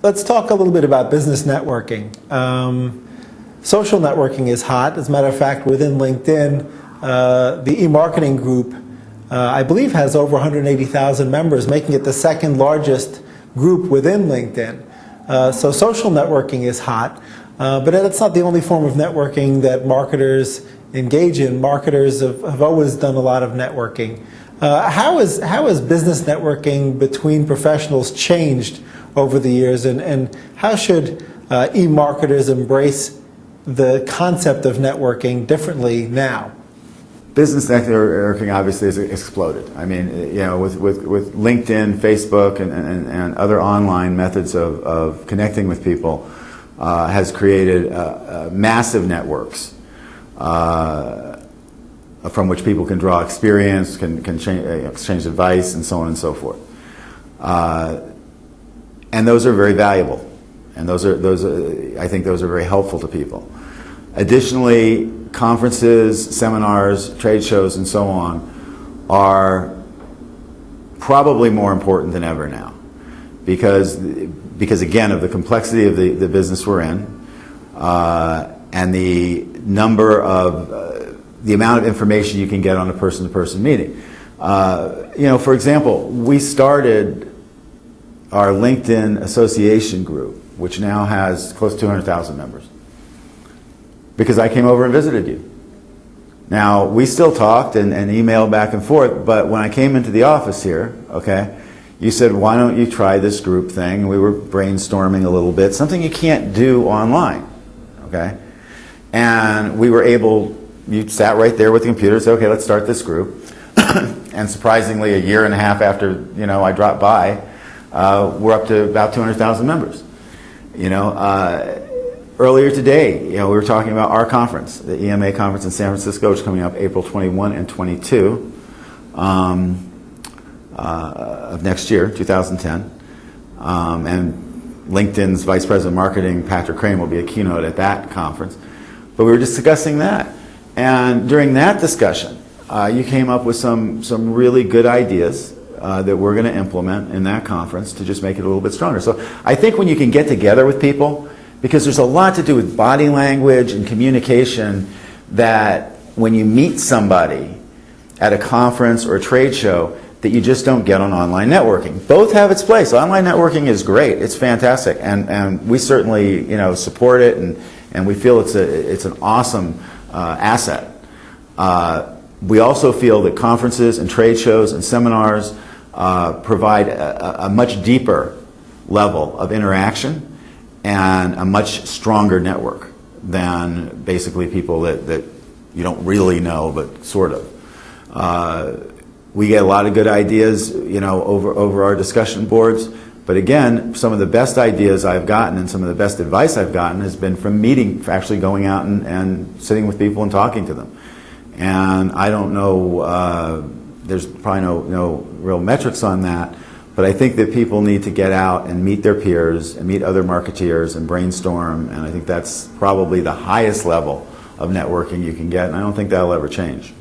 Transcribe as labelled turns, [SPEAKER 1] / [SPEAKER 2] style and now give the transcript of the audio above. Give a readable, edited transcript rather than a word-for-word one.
[SPEAKER 1] let's talk a little bit about business networking. Social networking is hot. As a matter of fact, within LinkedIn, the eMarketing group, I believe, has over 180,000 members, making it the second largest group within LinkedIn. So social networking is hot, but that's not the only form of networking that marketers engage in. Marketers have always done a lot of networking. How has business networking between professionals changed over the years, and how should e-marketers embrace the concept of networking differently now?
[SPEAKER 2] Business networking obviously has exploded. I mean, you know, with LinkedIn, Facebook, and other online methods of connecting with people, has created massive networks from which people can draw experience, can exchange advice, and so on and so forth. And those are very valuable, and I think those are very helpful to people. Additionally, conferences, seminars, trade shows, and so on are probably more important than ever now, because again of the complexity of the business we're in, and the number of the amount of information you can get on a person-to-person meeting. You know, for example, we started our LinkedIn association group, which now has close to 200,000 members, because I came over and visited you. Now, we still talked and emailed back and forth, but when I came into the office here, okay, you said, why don't you try this group thing? And we were brainstorming a little bit, something you can't do online, okay? And we were able, you sat right there with the computer, said, okay, let's start this group. And surprisingly, a year and a half after, you know, I dropped by, we're up to about 200,000 members. You know, earlier today, you know, we were talking about our conference, the EMA conference in San Francisco, which is coming up April 21 and 22 of next year, 2010. And LinkedIn's Vice President of Marketing, Patrick Crane, will be a keynote at that conference. But we were discussing that. And during that discussion, you came up with some really good ideas that we're going to implement in that conference to just make it a little bit stronger. So I think when you can get together with people, because there's a lot to do with body language and communication, that when you meet somebody at a conference or a trade show, that you just don't get on online networking. Both have its place. Online networking is great. It's fantastic. And we certainly, you know, support it, and we feel it's an awesome asset. We also feel that conferences and trade shows and seminars provide a much deeper level of interaction and a much stronger network than basically people that you don't really know, but sort of. We get a lot of good ideas, you know, over our discussion boards. But again, some of the best ideas I've gotten and some of the best advice I've gotten has been from actually going out and sitting with people and talking to them. And I don't know, there's probably no real metrics on that, but I think that people need to get out and meet their peers and meet other marketeers and brainstorm, and I think that's probably the highest level of networking you can get, and I don't think that'll ever change.